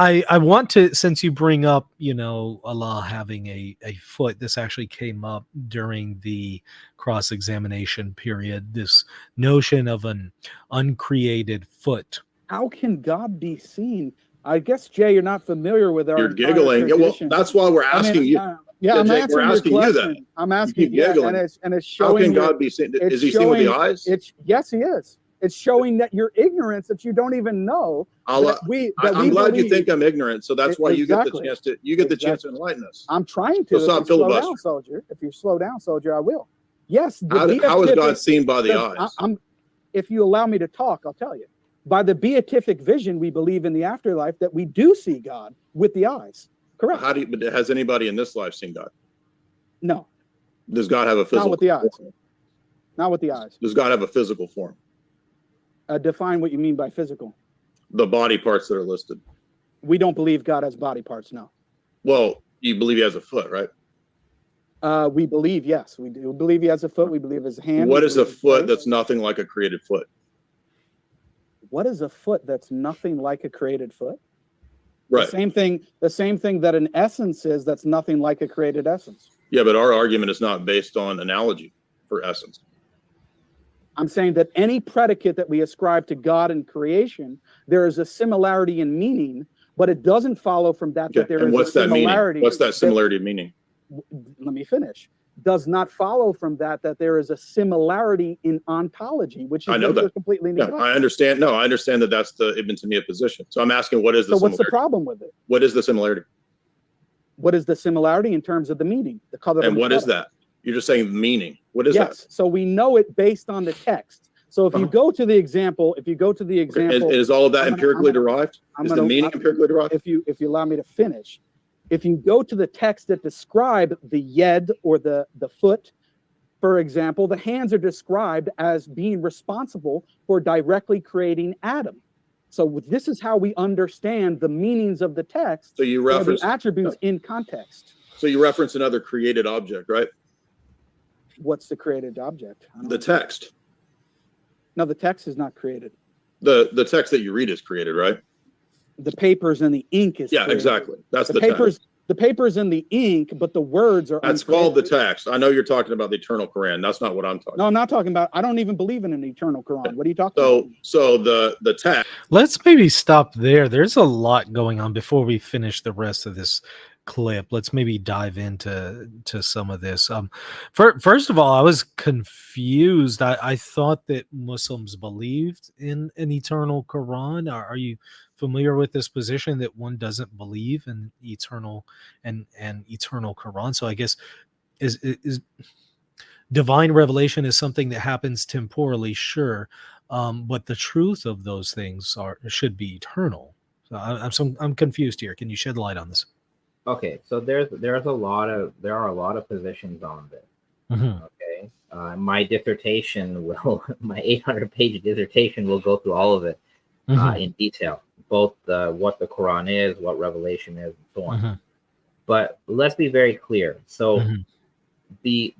I want to, since you bring up, Allah having a foot, this actually came up during the cross-examination period, this notion of an uncreated foot. How can God be seen? I guess, Jay, you're not familiar with our. You're giggling. Yeah, well, that's why we're asking you. Yeah, I'm Jay, answering your question. I'm asking you. And it's showing. How can God be seen? Is he seen with the eyes? Yes, he is. It's showing that your ignorance, that you don't even know. I'm glad you think I'm ignorant, so that's why you get the chance to chance to enlighten us. I'm trying to. So slow down, soldier. If you slow down, soldier, I will. Yes. How is God seen by the eyes? If you allow me to talk, I'll tell you. By the beatific vision, we believe in the afterlife that we do see God with the eyes. Correct. But has anybody in this life seen God? No. Does God have a physical? Not with the eyes. Not with the eyes. Does God have a physical form? Define what you mean by physical. The body parts that are listed. We don't believe God has body parts, no. Well, you believe he has a foot, right? We believe, yes. We do believe he has a foot. We believe his hand. What is a foot that's nothing like a created foot? What is a foot that's nothing like a created foot? Right. The same thing that an essence is that's nothing like a created essence. Yeah, but our argument is not based on analogy for essence. I'm saying that any predicate that we ascribe to God in creation, there is a similarity in meaning, but it doesn't follow from that that there is a similarity. What's that similarity meaning? Let me finish. Does not follow from that there is a similarity in ontology, which is completely new. Yeah, I understand. No, I understand that that's the Ibn Taymiyyah position. So I'm asking, what is the similarity? What's the problem with it? What is the similarity? What is the similarity in terms of the meaning? The color. And what is that? You're just saying meaning. What is that? Yes. So we know it based on the text. So if you go to the example, is all of that empirically derived? Is the meaning empirically derived? If you allow me to finish, if you go to the text that describe the yed or the foot, for example, the hands are described as being responsible for directly creating Adam. So this is how we understand the meanings of the text. So you reference the attributes in context. So you reference another created object, right? What's the created object? The text. No, the text is not created. The text that you read is created, right? The papers and the ink is created. Exactly. That's the papers. Text. The papers and the ink, but the words are. That's called the text. I know you're talking about the eternal Quran. That's not what I'm talking. No, I'm not talking about. I don't even believe in an eternal Quran. What are you talking about? So the text. Let's maybe stop there. There's a lot going on before we finish the rest of this clip. Let's maybe dive into some of this. First of all, I was confused. I thought that Muslims believed in an eternal Quran. Are you familiar with this position that one doesn't believe in eternal and eternal Quran? So I guess is divine revelation is something that happens temporally, sure, but the truth of those things should be eternal. So I'm confused here. Can you shed light on this? Okay, so there are a lot of positions on this. Mm-hmm. Okay, my 800-page dissertation will go through all of it in detail, both what the Quran is, what revelation is, and so on. Mm-hmm. But let's be very clear. So the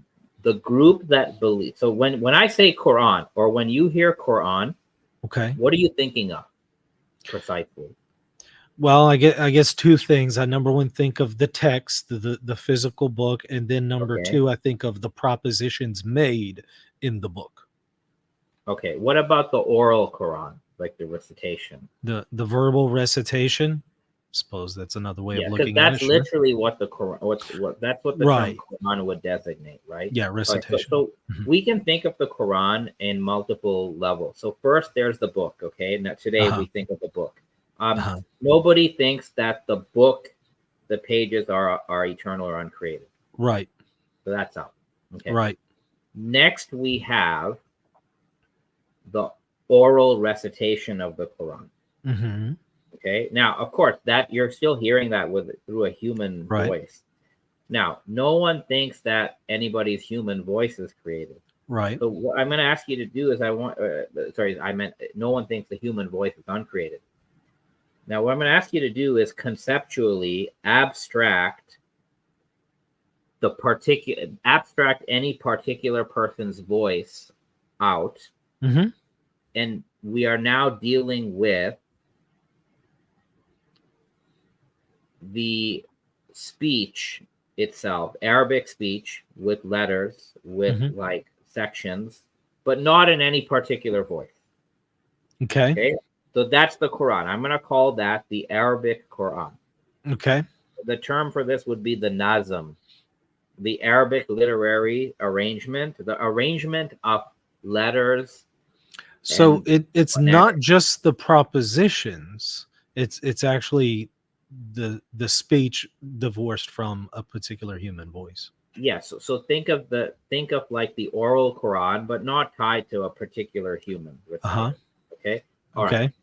group that believes. So when I say Quran, or when you hear Quran, okay, what are you thinking of precisely? Well, I guess two things. Number one, think of the text, the physical book, and then number two, I think of the propositions made in the book. Okay, what about the oral Quran, like the recitation? The verbal recitation. Suppose that's another way of looking at it. That's literally what the Quran. That's what the term Quran would designate, right? Yeah, recitation. So we can think of the Quran in multiple levels. So first, there's the book. Okay, now today we think of the book. Nobody thinks that the book, the pages are eternal or uncreated. Right. So that's out. Okay. Right. Next, we have the oral recitation of the Quran. Mm-hmm. Okay. Now, of course, that you're still hearing that through a human voice. Now, no one thinks that anybody's human voice is created. Right. So what I'm going to ask you to do is no one thinks the human voice is uncreated. Now, what I'm going to ask you to do is conceptually abstract any particular person's voice out. Mm-hmm. And we are now dealing with the speech itself, Arabic speech with letters, with like sections, but not in any particular voice. Okay. So that's the Quran. I'm going to call that the Arabic Quran. Okay. The term for this would be the Nazm, the Arabic literary arrangement, the arrangement of letters. So it's not just the propositions. It's actually the speech divorced from a particular human voice. Yes. So think of like the oral Quran, but not tied to a particular human. Okay. All right.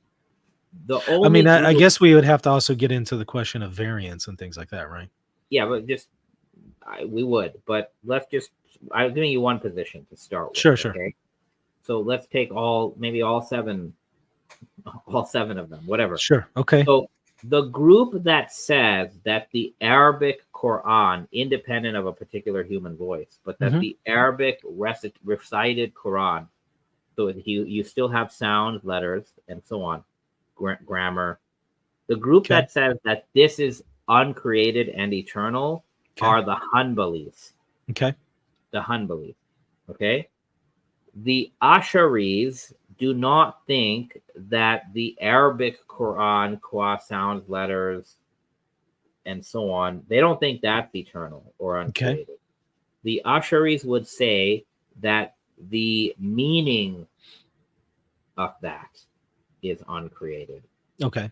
I guess we would have to also get into the question of variance and things like that, right? Yeah, but we would. But I'm giving you one position to start with. Sure. Okay? So let's take all seven of them, whatever. Sure. Okay. So the group that says that the Arabic Quran, independent of a particular human voice, but that the Arabic recited Quran, so you still have sound, letters, and so on, grammar. The group that says that this is uncreated and eternal are the Hanbalis. Okay. The Hanbalis. Okay. The Asharis do not think that the Arabic Quran, qua sounds, letters, and so on, they don't think that's eternal or uncreated. Okay. The Asharis would say that the meaning of that is uncreated. Okay.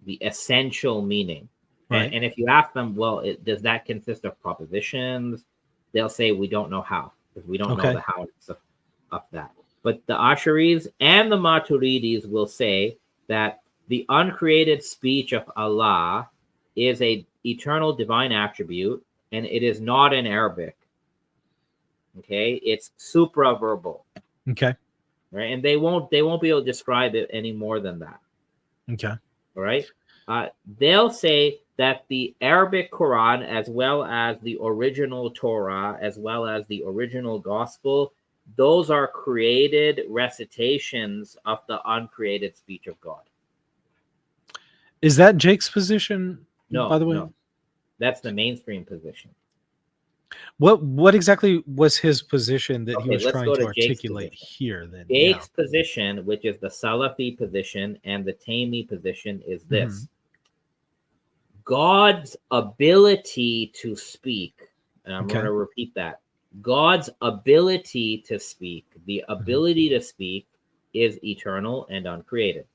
The essential meaning. Right. And if you ask them, well, does that consist of propositions? They'll say, we don't know how, because we don't know the how of that. But the Asharis and the Maturidis will say that the uncreated speech of Allah is a eternal divine attribute, and it is not in Arabic. Okay, it's supraverbal. Okay. Right, and they won't be able to describe it any more than that. Okay. All right. They'll say that the Arabic Quran, as well as the original Torah, as well as the original Gospel, those are created recitations of the uncreated speech of God. Is that Jake's position? No, by the way, no. That's the mainstream position. What exactly was his position that he was trying to articulate here? Then Jake's position, which is the Salafi position and the Taimi position, is this: God's ability to speak. And I'm going to repeat that. God's ability to speak, the ability to speak, is eternal and uncreated.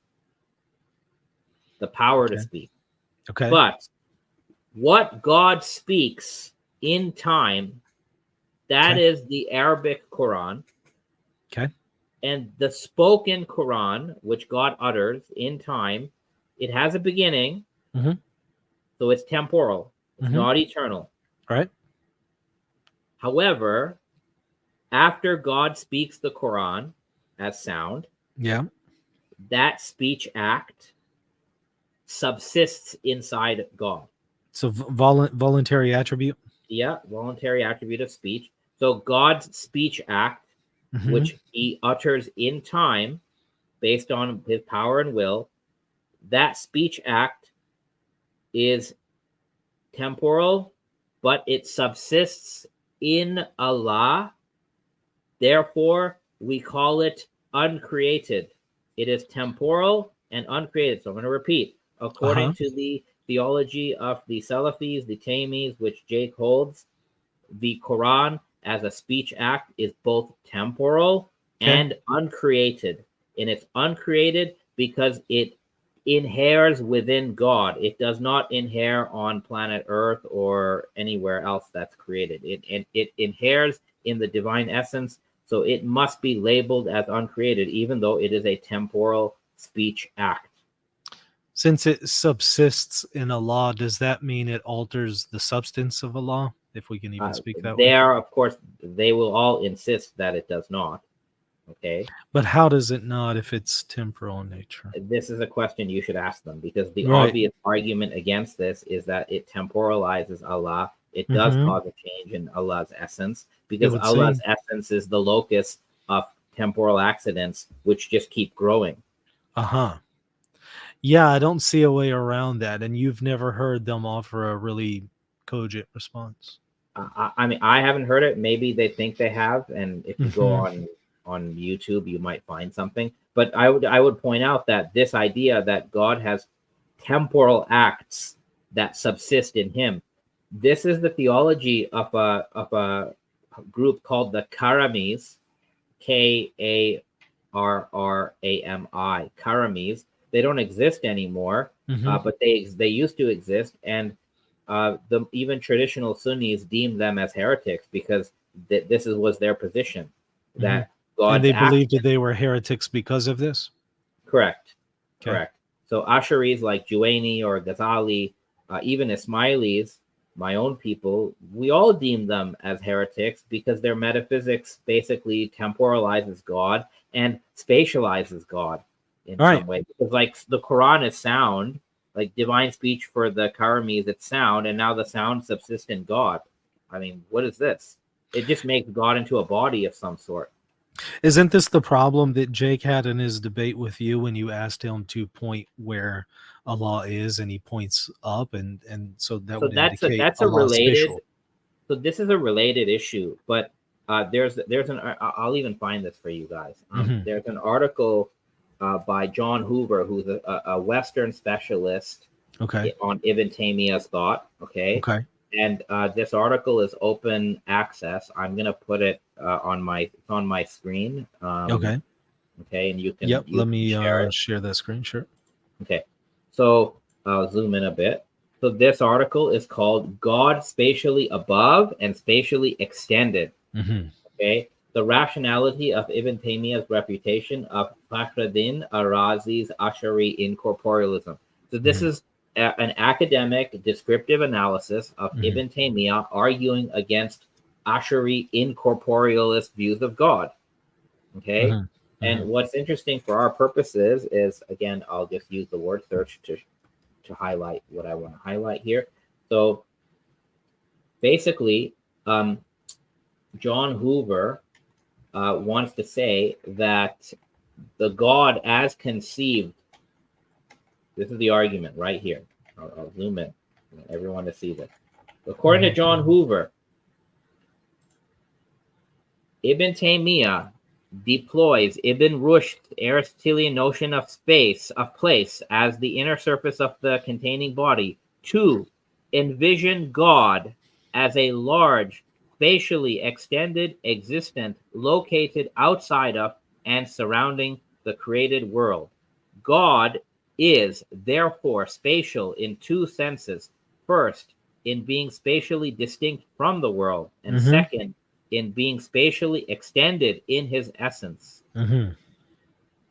The power to speak. Okay. But what God speaks in time, that is the Arabic Quran. Okay. And the spoken Quran, which God utters in time, it has a beginning. So it's temporal. It's not eternal. Right. However, after God speaks the Quran as sound, that speech act subsists inside God. So voluntary attribute? Yeah, voluntary attribute of speech. So God's speech act, which he utters in time based on his power and will, that speech act is temporal, but it subsists in Allah. Therefore, we call it uncreated. It is temporal and uncreated. So I'm going to repeat. According to the theology of the Salafis, the Taimis, which Jake holds, the Quran as a speech act is both temporal and uncreated. And it's uncreated because it inheres within God. It does not inhere on planet Earth or anywhere else that's created. It inheres in the divine essence, so it must be labeled as uncreated, even though it is a temporal speech act. Since it subsists in Allah, does that mean it alters the substance of Allah, if we can even speak that way? Of course, they will all insist that it does not. Okay. But how does it not if it's temporal in nature? This is a question you should ask them, because the obvious argument against this is that it temporalizes Allah. It does cause a change in Allah's essence, because Allah's essence is the locus of temporal accidents, which just keep growing. Yeah, I don't see a way around that, and you've never heard them offer a really cogent response. I mean, I haven't heard it. Maybe they think they have, and if you go Mhm. on YouTube, you might find something. But I would point out that this idea that God has temporal acts that subsist in Him, this is the theology of a group called the Karamis, Karrami, Karamis. They don't exist anymore, Mhm. but they used to exist, and the even traditional Sunnis deem them as heretics because this was their position Mhm. that And God's they act. believed that they were heretics because of this? Correct, Okay. correct. So Asharis like Juwaini or Ghazali, even Ismailis, my own people, we all deem them as heretics because their metaphysics basically temporalizes God and spatializes God in some Alright. way. Because like the Quran is sound, like divine speech for the Karamis, it's sound, and now the sound subsists in God. I mean, what is this? It just makes God into a body of some sort. Isn't this the problem that Jake had in his debate with you when you asked him to point where Allah is, and he points up, and so that So would indicate that's a Allah is related. spatial. So this is a related issue, but there's an I'll even find this for you guys. Mhm. There's an article by John Hoover, who's a Western specialist Okay. on Ibn Taymiyyah's thought. Okay, Okay. and this article is open access. I'm gonna put it on my screen. Okay. Okay, and Yep. you Let can me share it. share that screen. Sure. Okay, so I'll zoom in a bit. So this article is called God Spatially Above and Spatially Extended. Mhm. Okay, the rationality of Ibn Taymiyyah's refutation of Fakhruddin Arazi's Ash'ari incorporealism. So this Mhm. is an academic descriptive analysis of Mhm. Ibn Taymiyyah arguing against Ash'ari incorporealist views of God. Okay, Mhm. and Mhm. what's interesting for our purposes is, again, I'll just use the word search to highlight what I want to highlight here. So basically, John Hoover wants to say that the God as conceived, this is the argument right here. I'll zoom in. I want everyone to see this. According to Mhm. John Hoover, Ibn Taymiyyah deploys Ibn Rushd's Aristotelian notion of space, of place, as the inner surface of the containing body, to envision God as a large, spatially extended existent located outside of and surrounding the created world. God is therefore spatial in two senses. First, in being spatially distinct from the world, and Mhm. second, in being spatially extended in his essence. Mhm.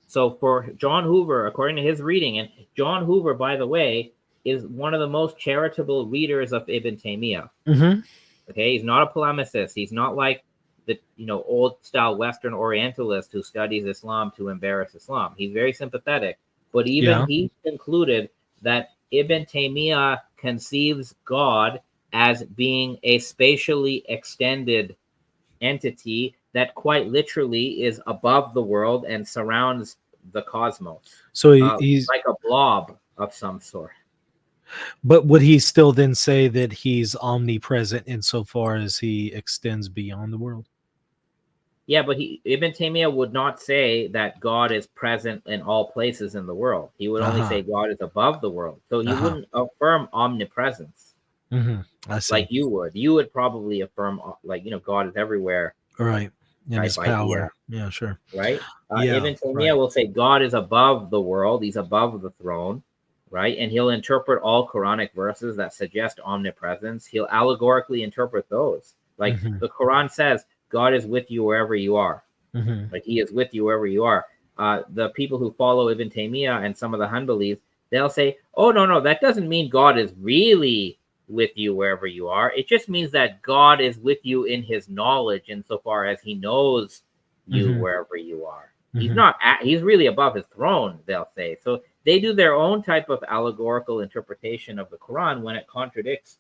So for John Hoover, according to his reading, and John Hoover, by the way, is one of the most charitable readers of Ibn Taymiyyah. Mhm. Okay, he's not a polemicist. He's not like the old style Western Orientalist who studies Islam to embarrass Islam. He's very sympathetic, but even Yeah. he concluded that Ibn Taymiyyah conceives God as being a spatially extended entity that quite literally is above the world and surrounds the cosmos, So he's like a blob of some sort. but would he still then say that he's omnipresent insofar as he extends beyond the world? Yeah, but Ibn Taymiyyah would not say that God is present in all places in the world. He would only Uh-huh. say God is above the world. So he Uh-huh. wouldn't affirm omnipresence Mhm. I like see. you would. You would probably affirm like God is everywhere Right. And type his idea, power. Yeah, sure. right? Yeah, Ibn Taymiyyah right. will say God is above the world, he's above the throne, right? And he'll interpret all Quranic verses that suggest omnipresence. He'll allegorically interpret those. Like Mhm. the Quran says, God is with you wherever you are. Mhm. Like he is with you wherever you are. The people who follow Ibn Taymiyyah and some of the Hanbalis, they'll say, oh, no, that doesn't mean God is really with you wherever you are. It just means that God is with you in his knowledge insofar as he knows you Mhm. wherever you are. He's Mhm. not, he's really above his throne, they'll say. So they do their own type of allegorical interpretation of the Quran when it contradicts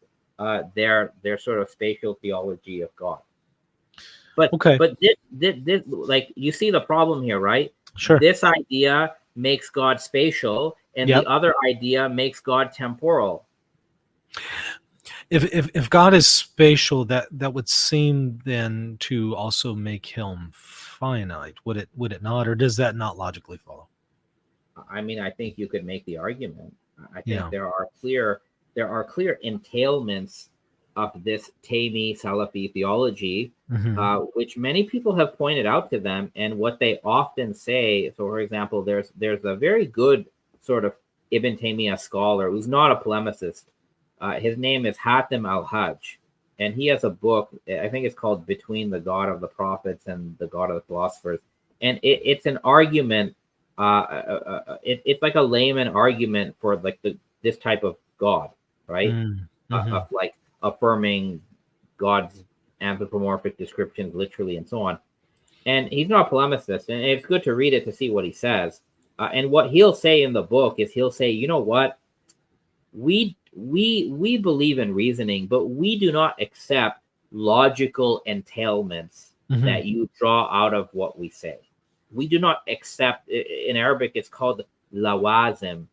their sort of spatial theology of God. But Okay. but like you see the problem here, right? Sure. This idea makes God spatial, and the other idea makes God temporal. If God is spatial, that would seem then to also make him finite. Would it not, or does that not logically follow? I mean, I think you could make the argument. I think there are clear entailments of this Taimi Salafi theology, which many people have pointed out to them, and what they often say. So, for example, there's a very good sort of Ibn Taymiyyah scholar who's not a polemicist. His name is Hatem al-Hajj, and he has a book, I think it's called Between the God of the Prophets and the God of the Philosophers. And it's an argument, it's like a layman argument for like this type of God, right? Of like affirming God's anthropomorphic descriptions literally and so on. And he's not a polemicist, and it's good to read it to see what he says. And what he'll say in the book is he'll say, you know what? We believe in reasoning, but we do not accept logical entailments that you draw out of what we say. We do not accept, in Arabic it's called lawazim.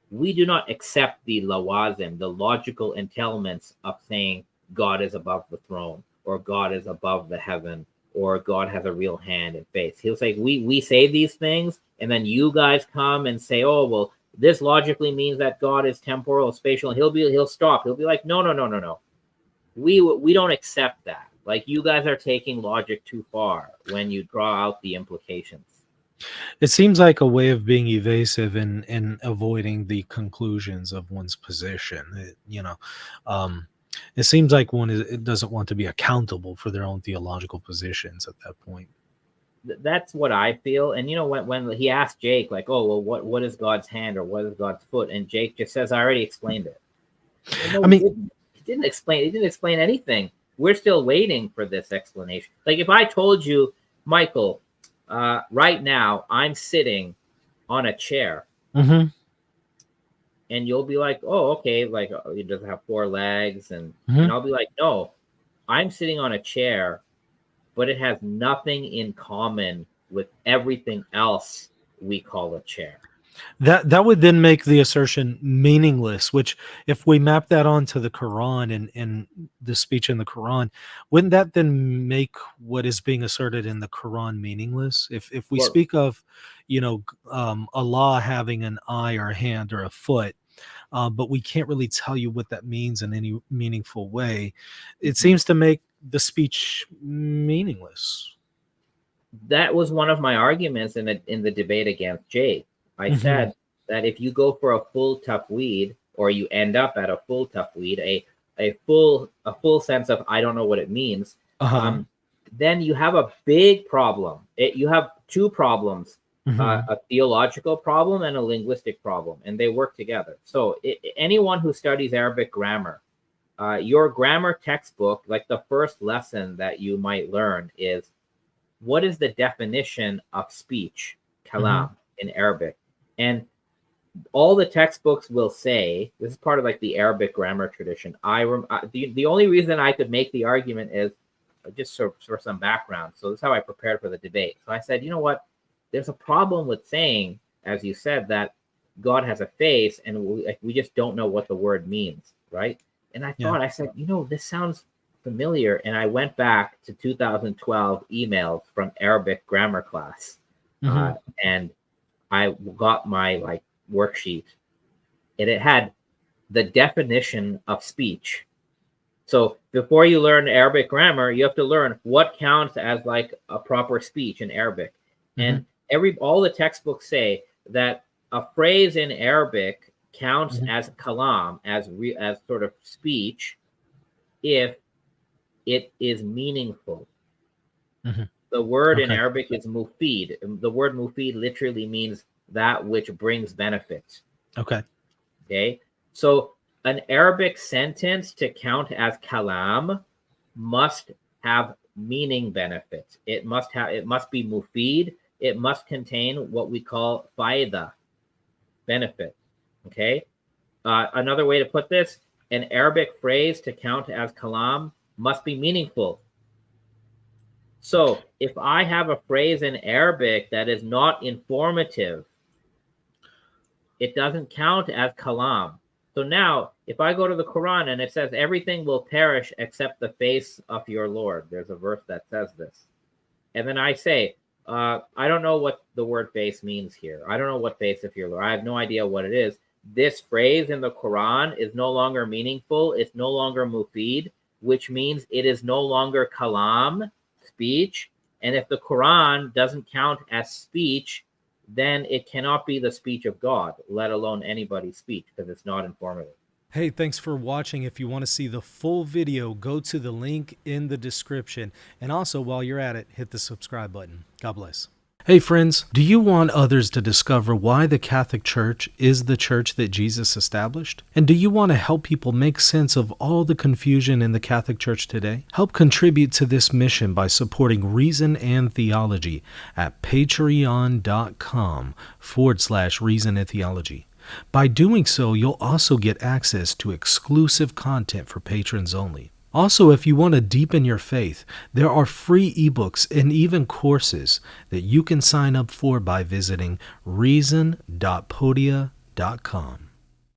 We do not accept the lawazim, the logical entailments of saying God is above the throne, or God is above the heaven, or God has a real hand and face. He'll say, we say these things, and then you guys come and say, oh, well, this logically means that God is temporal, spatial, and he'll stop. He'll be like, no. We don't accept that. Like, you guys are taking logic too far when you draw out the implications. It seems like a way of being evasive and avoiding the conclusions of one's position. It seems like it doesn't want to be accountable for their own theological positions at that point. That's what I feel. And when he asked Jake, like, oh, well, what is God's hand or what is God's foot? And Jake just says, I already explained it. No, he didn't explain anything. We're still waiting for this explanation. Like, if I told you, Michael, right now I'm sitting on a chair, and you'll be like, oh, okay, like, it doesn't have 4 legs, and I'll be like, no, I'm sitting on a chair, but it has nothing in common with everything else we call a chair. That would then make the assertion meaningless, which, if we map that onto the Quran and the speech in the Quran, wouldn't that then make what is being asserted in the Quran meaningless? If we speak of, Allah having an eye or a hand or a foot, but we can't really tell you what that means in any meaningful way, it seems to make the speech meaningless. That was one of my arguments in the debate against Jake. I said that if you go for a full tafweed, or you end up at a full tafweed, a full sense of I don't know what it means, then you have a big problem. You have 2 problems, a theological problem and a linguistic problem, and they work together. So anyone who studies Arabic grammar, your grammar textbook, like the first lesson that you might learn is, what is the definition of speech, kalam, in Arabic? And all the textbooks will say, this is part of like the Arabic grammar tradition. The only reason I could make the argument is just for some background. So this is how I prepared for the debate. So I said, you know what? There's a problem with saying, as you said, that God has a face, and we just don't know what the word means, right? And I thought, I said, this sounds familiar. And I went back to 2012 emails from Arabic grammar class, and I got my worksheet, and it had the definition of speech. So before you learn Arabic grammar, you have to learn what counts as like a proper speech in Arabic. And all the textbooks say that a phrase in Arabic counts as kalam, as sort of speech, if it is meaningful. The word in Arabic is mufid. The word mufid literally means that which brings benefits. Okay. So an Arabic sentence to count as kalam must have meaning benefits. It must be mufid. It must contain what we call faida, benefit. Okay. Another way to put this, an Arabic phrase to count as kalam must be meaningful. So if I have a phrase in Arabic that is not informative, it doesn't count as kalam. So now, if I go to the Quran and it says everything will perish except the face of your Lord, there's a verse that says this. And then I say, I don't know what the word face means here. I don't know what face of your Lord. I have no idea what it is. This phrase in the Quran is no longer meaningful. It's no longer mufid, which means it is no longer kalam, speech. And if the Quran doesn't count as speech, then it cannot be the speech of God, let alone anybody's speech, because it's not informative. Hey, thanks for watching. If you want to see the full video, go to the link in the description. And also, while you're at it, hit the subscribe button. God bless. Hey friends, do you want others to discover why the Catholic Church is the church that Jesus established? And do you want to help people make sense of all the confusion in the Catholic Church today? Help contribute to this mission by supporting Reason and Theology at patreon.com/Reason and Theology. By doing so, you'll also get access to exclusive content for patrons only. Also, if you want to deepen your faith, there are free ebooks and even courses that you can sign up for by visiting reason.podia.com.